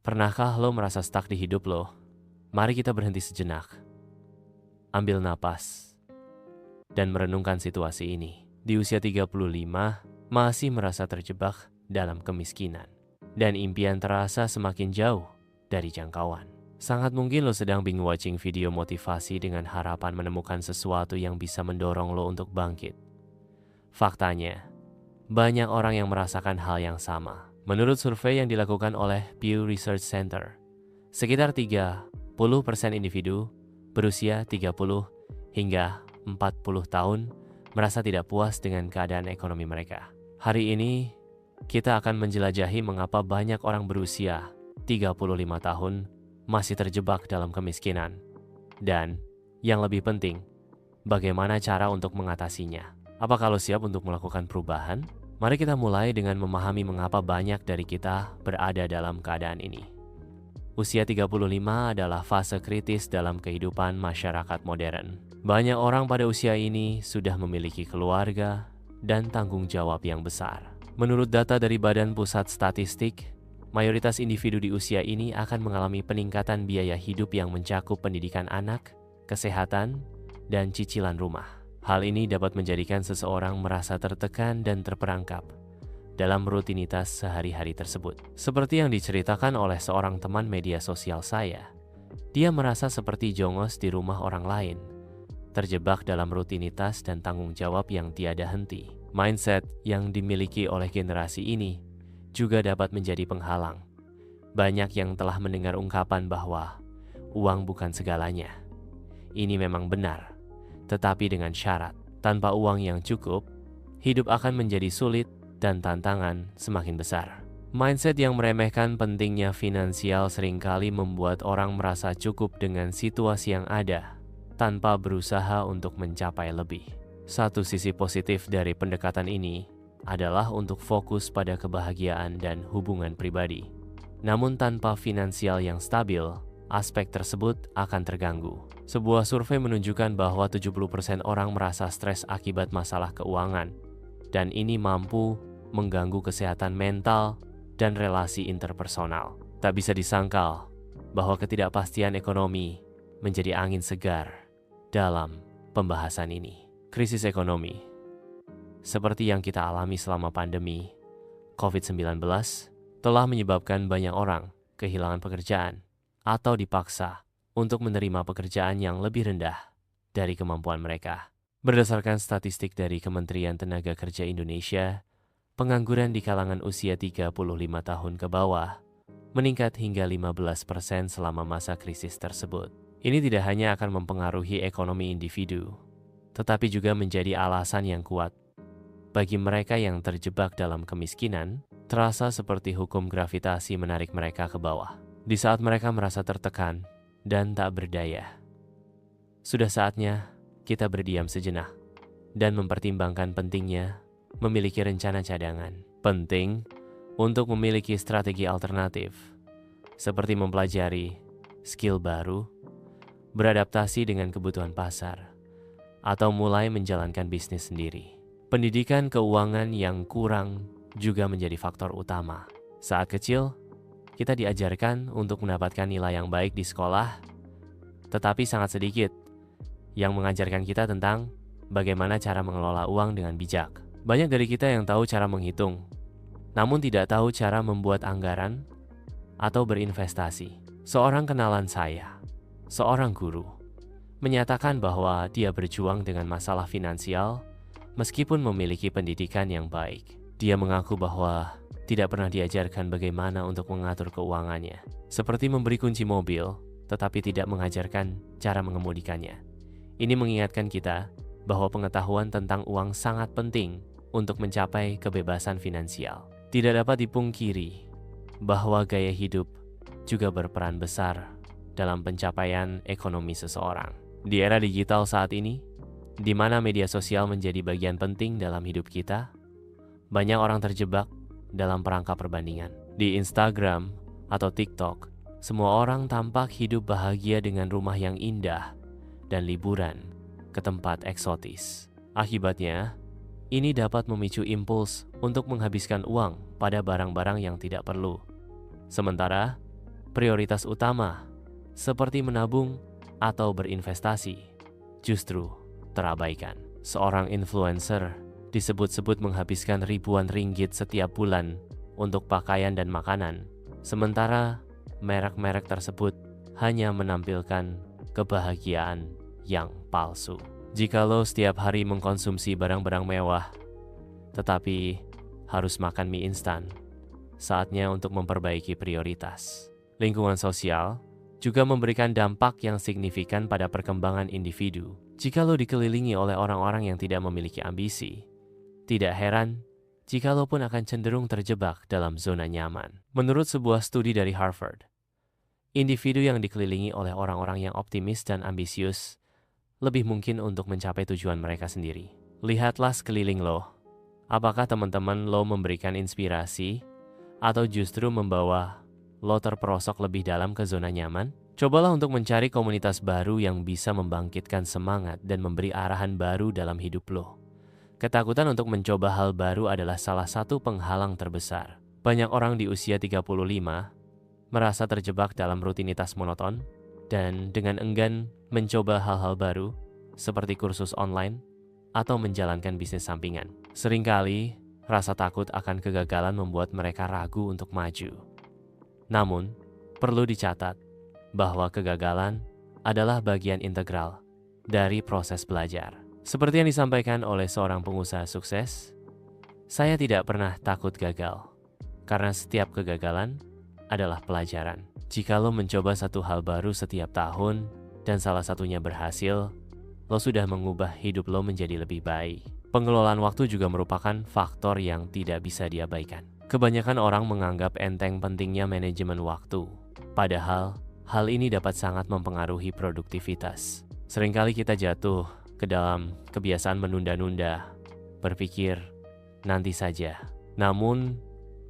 Pernahkah lo merasa stuck di hidup lo? Mari kita berhenti sejenak, ambil napas, dan merenungkan situasi ini. Di usia 35, masih merasa terjebak dalam kemiskinan, dan impian terasa semakin jauh dari jangkauan. Sangat mungkin lo sedang binge watching video motivasi dengan harapan menemukan sesuatu yang bisa mendorong lo untuk bangkit. Faktanya, banyak orang yang merasakan hal yang sama. Menurut survei yang dilakukan oleh Pew Research Center, sekitar 30% individu berusia 30 hingga 40 tahun merasa tidak puas dengan keadaan ekonomi mereka. Hari ini, kita akan menjelajahi mengapa banyak orang berusia 35 tahun masih terjebak dalam kemiskinan. Dan, yang lebih penting, bagaimana cara untuk mengatasinya. Apakah lo siap untuk melakukan perubahan? Mari kita mulai dengan memahami mengapa banyak dari kita berada dalam keadaan ini. Usia 35 adalah fase kritis dalam kehidupan masyarakat modern. Banyak orang pada usia ini sudah memiliki keluarga dan tanggung jawab yang besar. Menurut data dari Badan Pusat Statistik, mayoritas individu di usia ini akan mengalami peningkatan biaya hidup yang mencakup pendidikan anak, kesehatan, dan cicilan rumah. Hal ini dapat menjadikan seseorang merasa tertekan dan terperangkap dalam rutinitas sehari-hari tersebut. Seperti yang diceritakan oleh seorang teman media sosial saya, dia merasa seperti jongos di rumah orang lain, terjebak dalam rutinitas dan tanggung jawab yang tiada henti. Mindset yang dimiliki oleh generasi ini juga dapat menjadi penghalang. Banyak yang telah mendengar ungkapan bahwa uang bukan segalanya. Ini memang benar. Tetapi dengan syarat, tanpa uang yang cukup, hidup akan menjadi sulit dan tantangan semakin besar. Mindset yang meremehkan pentingnya finansial seringkali membuat orang merasa cukup dengan situasi yang ada, tanpa berusaha untuk mencapai lebih. Satu sisi positif dari pendekatan ini adalah untuk fokus pada kebahagiaan dan hubungan pribadi. Namun tanpa finansial yang stabil, aspek tersebut akan terganggu. Sebuah survei menunjukkan bahwa 70% orang merasa stres akibat masalah keuangan, dan ini mampu mengganggu kesehatan mental dan relasi interpersonal. Tak bisa disangkal bahwa ketidakpastian ekonomi menjadi angin segar dalam pembahasan ini. Krisis ekonomi, seperti yang kita alami selama pandemi COVID-19, telah menyebabkan banyak orang kehilangan pekerjaan atau dipaksa untuk menerima pekerjaan yang lebih rendah dari kemampuan mereka. Berdasarkan statistik dari Kementerian Tenaga Kerja Indonesia, pengangguran di kalangan usia 35 tahun ke bawah meningkat hingga 15% selama masa krisis tersebut. Ini tidak hanya akan mempengaruhi ekonomi individu, tetapi juga menjadi alasan yang kuat bagi mereka yang terjebak dalam kemiskinan. Terasa seperti hukum gravitasi menarik mereka ke bawah. Di saat mereka merasa tertekan dan tak berdaya, sudah saatnya kita berdiam sejenak dan mempertimbangkan pentingnya memiliki rencana cadangan. Penting untuk memiliki strategi alternatif, seperti mempelajari skill baru, beradaptasi dengan kebutuhan pasar, atau mulai menjalankan bisnis sendiri. Pendidikan keuangan yang kurang juga menjadi faktor utama. Saat kecil, kita diajarkan untuk mendapatkan nilai yang baik di sekolah, tetapi sangat sedikit yang mengajarkan kita tentang bagaimana cara mengelola uang dengan bijak. Banyak dari kita yang tahu cara menghitung, namun tidak tahu cara membuat anggaran atau berinvestasi. Seorang kenalan saya, seorang guru, menyatakan bahwa dia berjuang dengan masalah finansial meskipun memiliki pendidikan yang baik. Dia mengaku bahwa tidak pernah diajarkan bagaimana untuk mengatur keuangannya, seperti memberi kunci mobil, tetapi tidak mengajarkan cara mengemudikannya. Ini mengingatkan kita bahwa pengetahuan tentang uang sangat penting untuk mencapai kebebasan finansial. Tidak dapat dipungkiri bahwa gaya hidup juga berperan besar dalam pencapaian ekonomi seseorang. Di era digital saat ini, di mana media sosial menjadi bagian penting dalam hidup kita, banyak orang terjebak dalam perangkap perbandingan. Di Instagram atau TikTok, semua orang tampak hidup bahagia dengan rumah yang indah dan liburan ke tempat eksotis. Akibatnya, ini dapat memicu impuls untuk menghabiskan uang pada barang-barang yang tidak perlu. Sementara, prioritas utama seperti menabung atau berinvestasi justru terabaikan. Seorang influencer disebut-sebut menghabiskan ribuan ringgit setiap bulan untuk pakaian dan makanan, sementara merek-merek tersebut hanya menampilkan kebahagiaan yang palsu. Jika lo setiap hari mengkonsumsi barang-barang mewah, tetapi harus makan mie instan, saatnya untuk memperbaiki prioritas. Lingkungan sosial juga memberikan dampak yang signifikan pada perkembangan individu. Jika lo dikelilingi oleh orang-orang yang tidak memiliki ambisi, tidak heran jika lo pun akan cenderung terjebak dalam zona nyaman. Menurut sebuah studi dari Harvard, individu yang dikelilingi oleh orang-orang yang optimis dan ambisius lebih mungkin untuk mencapai tujuan mereka sendiri. Lihatlah sekeliling lo. Apakah teman-teman lo memberikan inspirasi atau justru membawa lo terperosok lebih dalam ke zona nyaman? Cobalah untuk mencari komunitas baru yang bisa membangkitkan semangat dan memberi arahan baru dalam hidup lo. Ketakutan untuk mencoba hal baru adalah salah satu penghalang terbesar. Banyak orang di usia 35 merasa terjebak dalam rutinitas monoton dan dengan enggan mencoba hal-hal baru seperti kursus online atau menjalankan bisnis sampingan. Seringkali, rasa takut akan kegagalan membuat mereka ragu untuk maju. Namun, perlu dicatat bahwa kegagalan adalah bagian integral dari proses belajar. Seperti yang disampaikan oleh seorang pengusaha sukses, saya tidak pernah takut gagal, karena setiap kegagalan adalah pelajaran. Jika lo mencoba satu hal baru setiap tahun dan salah satunya berhasil, lo sudah mengubah hidup lo menjadi lebih baik. Pengelolaan waktu juga merupakan faktor yang tidak bisa diabaikan. Kebanyakan orang menganggap enteng pentingnya manajemen waktu, padahal hal ini dapat sangat mempengaruhi produktivitas. Seringkali kita jatuh ke dalam kebiasaan menunda-nunda, berpikir nanti saja. Namun,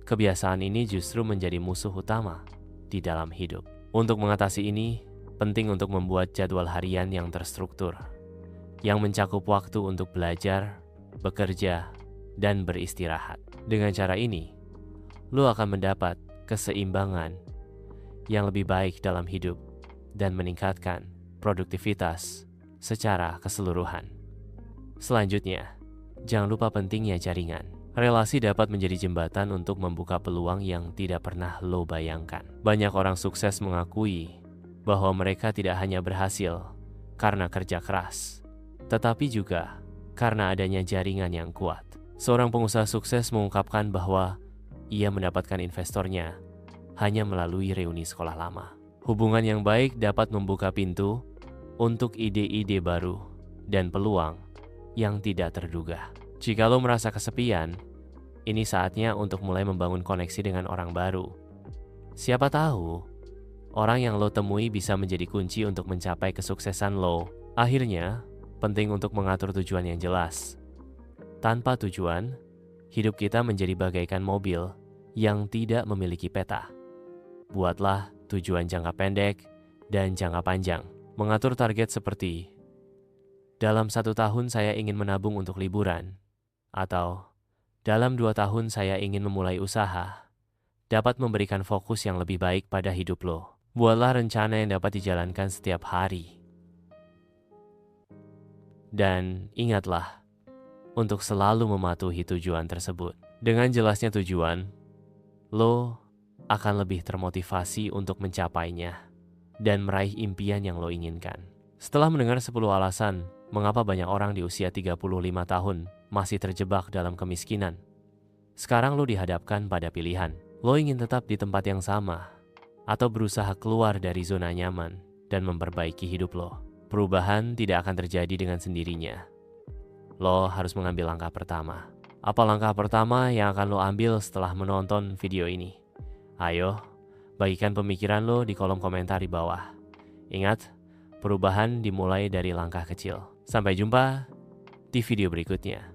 kebiasaan ini justru menjadi musuh utama di dalam hidup. Untuk mengatasi ini, penting untuk membuat jadwal harian yang terstruktur, yang mencakup waktu untuk belajar, bekerja, dan beristirahat. Dengan cara ini, lo akan mendapat keseimbangan yang lebih baik dalam hidup dan meningkatkan produktivitas secara keseluruhan. Selanjutnya, jangan lupa pentingnya jaringan. Relasi dapat menjadi jembatan untuk membuka peluang yang tidak pernah lo bayangkan. Banyak orang sukses mengakui bahwa mereka tidak hanya berhasil karena kerja keras, tetapi juga karena adanya jaringan yang kuat. Seorang pengusaha sukses mengungkapkan bahwa ia mendapatkan investornya hanya melalui reuni sekolah lama. Hubungan yang baik dapat membuka pintu untuk ide-ide baru dan peluang yang tidak terduga. Jika lo merasa kesepian, ini saatnya untuk mulai membangun koneksi dengan orang baru. Siapa tahu, orang yang lo temui bisa menjadi kunci untuk mencapai kesuksesan lo. Akhirnya, penting untuk mengatur tujuan yang jelas. Tanpa tujuan, hidup kita menjadi bagaikan mobil yang tidak memiliki peta. Buatlah tujuan jangka pendek dan jangka panjang. Mengatur target seperti, dalam 1 tahun saya ingin menabung untuk liburan, atau dalam 2 tahun saya ingin memulai usaha, dapat memberikan fokus yang lebih baik pada hidup lo. Buatlah rencana yang dapat dijalankan setiap hari. Dan ingatlah untuk selalu mematuhi tujuan tersebut. Dengan jelasnya tujuan, lo akan lebih termotivasi untuk mencapainya dan meraih impian yang lo inginkan. Setelah mendengar 10 alasan mengapa banyak orang di usia 35 tahun masih terjebak dalam kemiskinan, sekarang lo dihadapkan pada pilihan. Lo ingin tetap di tempat yang sama atau berusaha keluar dari zona nyaman dan memperbaiki hidup lo. Perubahan tidak akan terjadi dengan sendirinya. Lo harus mengambil langkah pertama. Apa langkah pertama yang akan lo ambil setelah menonton video ini? Ayo, bagikan pemikiran lo di kolom komentar di bawah. Ingat, perubahan dimulai dari langkah kecil. Sampai jumpa di video berikutnya.